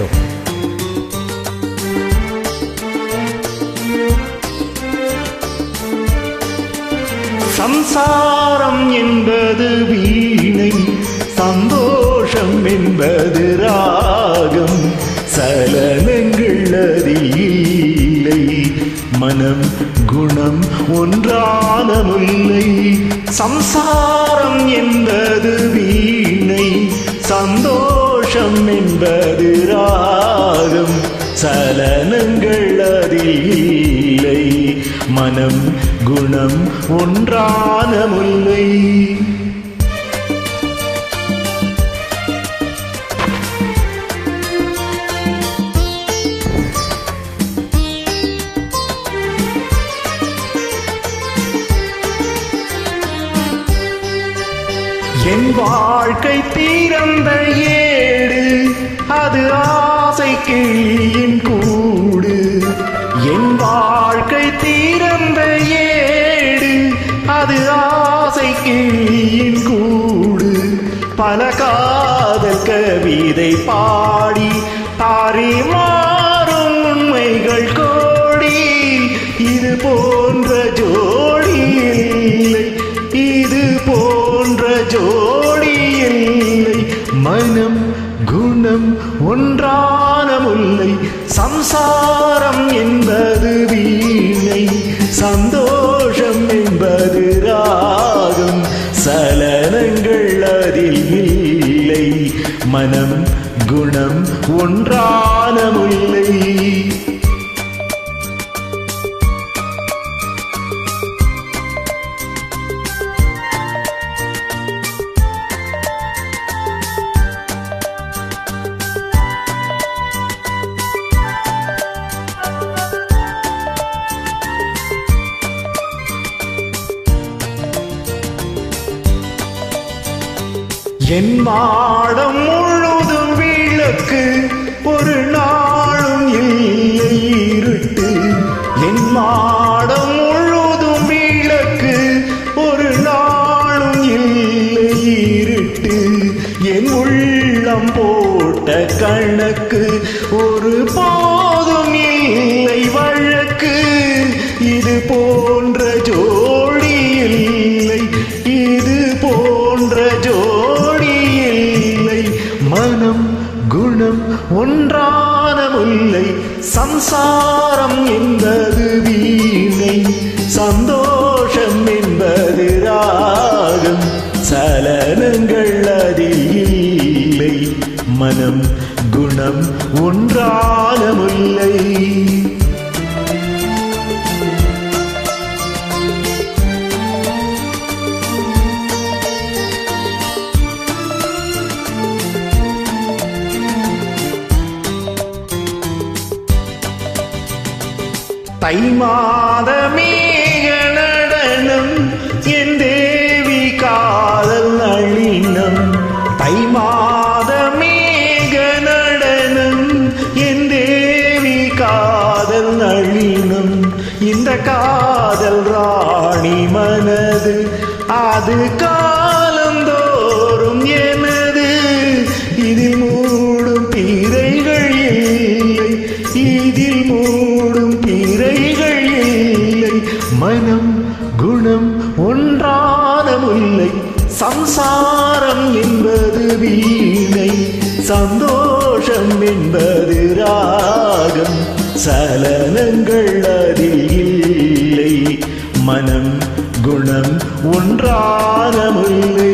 வேண்டும். சம்சாரம் என்பது வீணை, சந்தோஷம் என்பது ராகம். சலனங்கள் அதில் இல்லை, மனம் குணம் ஒன்றான முல்லை. சம்சாரம் என்பது வீணை, சந்தோஷம் என்பது ராகம். சலனங்கள் அதில் இல்லை, மனம் குணம் ஒன்றான முல்லை. என் வாழ்க்கை தீரந்த ஏடு, அது ஆசை கிளியின் கூடு. என் வாழ்க்கை தீரந்த ஏடு, அது ஆசை கிளியின் கூடு. பல காதல் கவிதை பாடி பரிமாறும் உண்மைகள் கோடி. இது போன்ற ஜோடி இல்லை, இது போன்ற ஜோடி இல்லை. மனம் குணம் ஒன்றான முல்லை. சம்சாரம் என்பது வீணை, சந்தோஷம் என்பது ராகம். சலனங்கள் அதில் இல்லை, மனம் குணம் ஒன்றான முல்லை. என் மாடம் முழுதும் விளக்கு, ஒரு நாளும் இல்லை இருட்டு. என் மாடம் முழுதும் விளக்கு, ஒரு நாளும் இல்லை இருட்டு. என் உள்ளம் போட்ட கணக்கு, ஒரு போதும் இல்லை வழக்கு. இது போன்ற ஜோடி இல்லை, இது போன்ற ஜோடி இல்லை. மனம் குணம் ஒன்றான முல்லை. சம்சாரம் என்பது வீணை, சந்தோஷம் என்பது ராகம். சலனங்கள் அதில் இல்லை, மனம் குணம் ஒன்றான முல்லை. தை மாத மேக நடனம், என் தேவி காதல் நளினம். தை மாத மேக நடனம், என் தேவி காதல் நளினம். இந்த காதல் ராணி மனது, அது காலந்தோறும் எனது. இதில் மூடும் பிறைகள் இல்லை, இதில் மூடும் பிறைகள் இல்லை. மனம் குணம் ஒன்றான முல்லை. சம்சாரம் என்பது வீணை, சந்தோஷம் என்பது ராகம். சலனங்கள் அதில் இல்லை, மனம் குணம் ஒன்றான முல்லை.